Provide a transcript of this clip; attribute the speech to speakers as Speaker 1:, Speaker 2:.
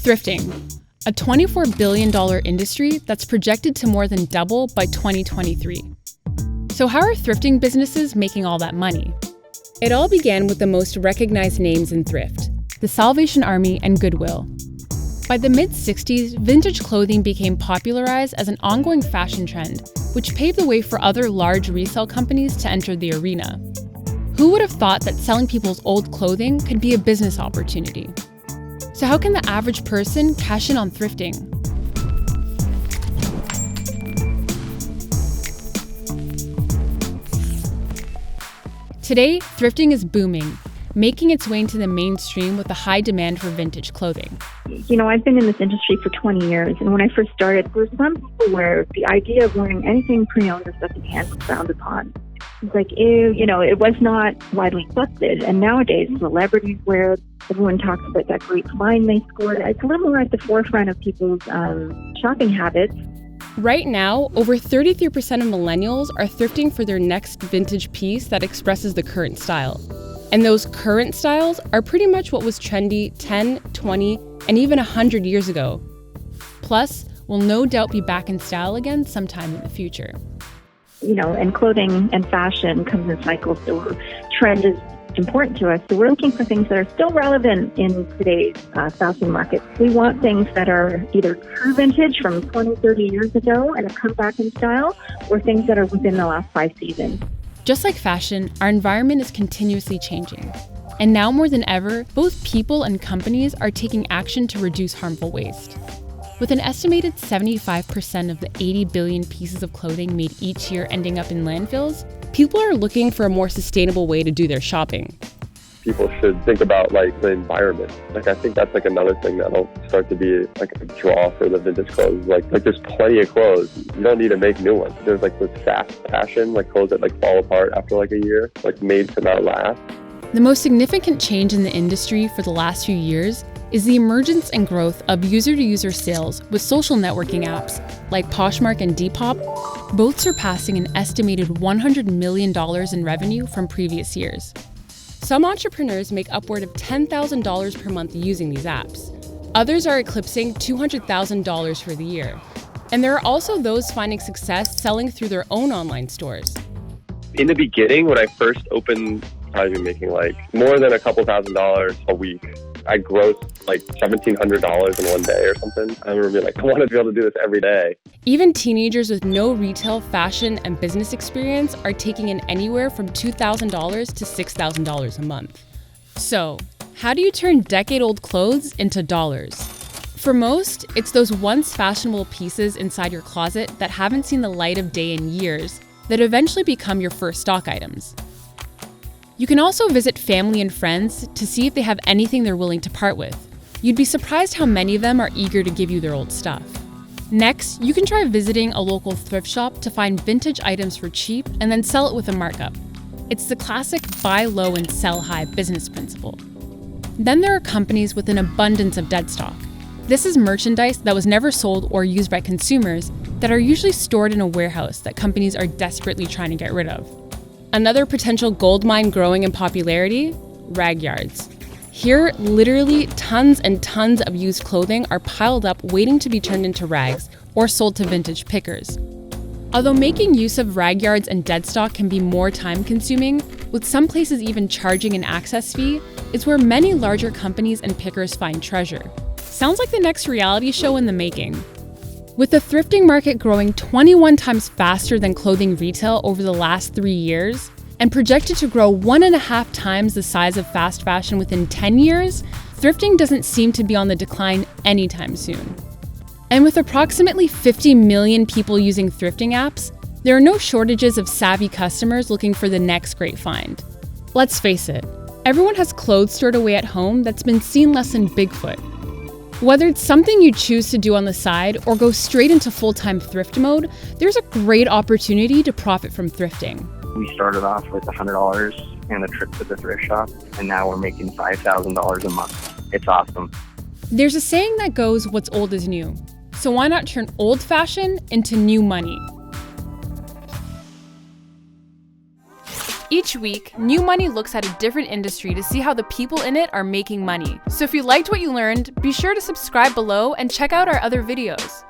Speaker 1: Thrifting, a $24 billion industry that's projected to more than double by 2023. So how are thrifting businesses making all that money? It all began with the most recognized names in thrift, the Salvation Army and Goodwill. By the mid-60s, vintage clothing became popularized as an ongoing fashion trend, which paved the way for other large resale companies to enter the arena. Who would have thought that selling people's old clothing could be a business opportunity? So how can the average person cash in on thrifting? Today, thrifting is booming, making its way into the mainstream with a high demand for vintage clothing.
Speaker 2: You know, I've been in this industry for 20 years, and when I first started, there were some people where the idea of wearing anything pre-owned or secondhand was frowned upon. It's like, ew, you know, it was not widely accepted. And nowadays, celebrities wear it. Everyone talks about that great find they scored. It's a little more at the forefront of people's shopping habits.
Speaker 1: Right now, over 33% of millennials are thrifting for their next vintage piece that expresses the current style. And those current styles are pretty much what was trendy 10, 20, and even 100 years ago. Plus, will no doubt be back in style again sometime in the future.
Speaker 2: You know, and clothing and fashion comes in cycles, so trend is important to us. So we're looking for things that are still relevant in today's fashion market. We want things that are either true vintage from 20, 30 years ago and have come back in style, or things that are within the last 5 seasons.
Speaker 1: Just like fashion, our environment is continuously changing. And now more than ever, both people and companies are taking action to reduce harmful waste. With an estimated 75% of the 80 billion pieces of clothing made each year ending up in landfills, people are looking for a more sustainable way to do their shopping.
Speaker 3: People should think about the environment. I think that's another thing that'll start to be a draw for the vintage clothes. There's plenty of clothes. You don't need to make new ones. There's this fast fashion, clothes that fall apart after a year, made to not last.
Speaker 1: The most significant change in the industry for the last few years is the emergence and growth of user-to-user sales with social networking apps like Poshmark and Depop, both surpassing an estimated $100 million in revenue from previous years. Some entrepreneurs make upward of $10,000 per month using these apps. Others are eclipsing $200,000 for the year. And there are also those finding success selling through their own online stores.
Speaker 3: In the beginning, when I first opened, I was making more than a couple $1,000s a week. I grossed $1,700 in one day or something. I remember being I want to be able to do this every day.
Speaker 1: Even teenagers with no retail, fashion, and business experience are taking in anywhere from $2,000 to $6,000 a month. So, how do you turn decade-old clothes into dollars? For most, it's those once fashionable pieces inside your closet that haven't seen the light of day in years that eventually become your first stock items. You can also visit family and friends to see if they have anything they're willing to part with. You'd be surprised how many of them are eager to give you their old stuff. Next, you can try visiting a local thrift shop to find vintage items for cheap and then sell it with a markup. It's the classic buy low and sell high business principle. Then there are companies with an abundance of dead stock. This is merchandise that was never sold or used by consumers that are usually stored in a warehouse that companies are desperately trying to get rid of. Another potential gold mine growing in popularity, rag yards. Here, literally tons and tons of used clothing are piled up waiting to be turned into rags or sold to vintage pickers. Although making use of rag yards and dead stock can be more time-consuming, with some places even charging an access fee, it's where many larger companies and pickers find treasure. Sounds like the next reality show in the making. With the thrifting market growing 21 times faster than clothing retail over the last 3 years, and projected to grow 1.5 times the size of fast fashion within 10 years, thrifting doesn't seem to be on the decline anytime soon. And with approximately 50 million people using thrifting apps, there are no shortages of savvy customers looking for the next great find. Let's face it, everyone has clothes stored away at home that's been seen less than Bigfoot. Whether it's something you choose to do on the side or go straight into full-time thrift mode, there's a great opportunity to profit from thrifting.
Speaker 4: We started off with $100 and a trip to the thrift shop, and now we're making $5,000 a month. It's awesome.
Speaker 1: There's a saying that goes, what's old is new. So why not turn old fashion into new money? Each week, New Money looks at a different industry to see how the people in it are making money. So if you liked what you learned, be sure to subscribe below and check out our other videos.